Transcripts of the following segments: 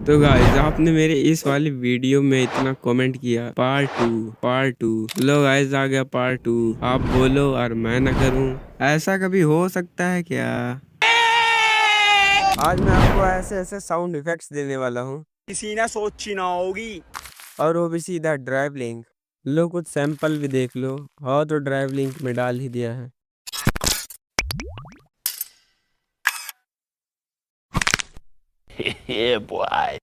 तो गाइस आपने मेरे इस वाली वीडियो में इतना कमेंट किया पार्ट टू। लो गाइस आ गया पार्ट टू। आप बोलो और मैं ना करूं, ऐसा कभी हो सकता है क्या? आज मैं आपको ऐसे ऐसे साउंड इफेक्ट्स देने वाला हूँ, किसी ने सोची ना होगी। और वो भी सीधा ड्राइव लिंक। लो कुछ सैंपल भी देख लो। हाँ तो ड्राइव लिंक में डाल ही दिया है। Yeah, boy.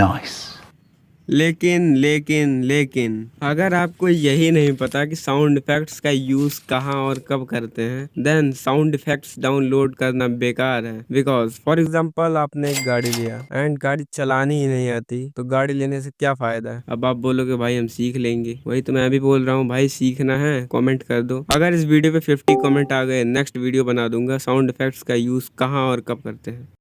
Nice. लेकिन अगर आपको यही नहीं पता कि साउंड इफेक्ट्स का यूज कहाँ और कब करते हैं, देन साउंड इफेक्ट्स डाउनलोड करना बेकार है। बिकॉज फॉर एग्जांपल आपने एक गाड़ी लिया एंड गाड़ी चलानी ही नहीं आती, तो गाड़ी लेने से क्या फायदा है? अब आप बोलोगे भाई हम सीख लेंगे, वही तो मैं भी बोल रहा हूँ भाई, सीखना है कमेंट कर दो। अगर इस वीडियो पे 50 कमेंट आ गए, नेक्स्ट वीडियो बना दूंगा साउंड इफेक्ट्स का यूज कहाँ और कब करते हैं।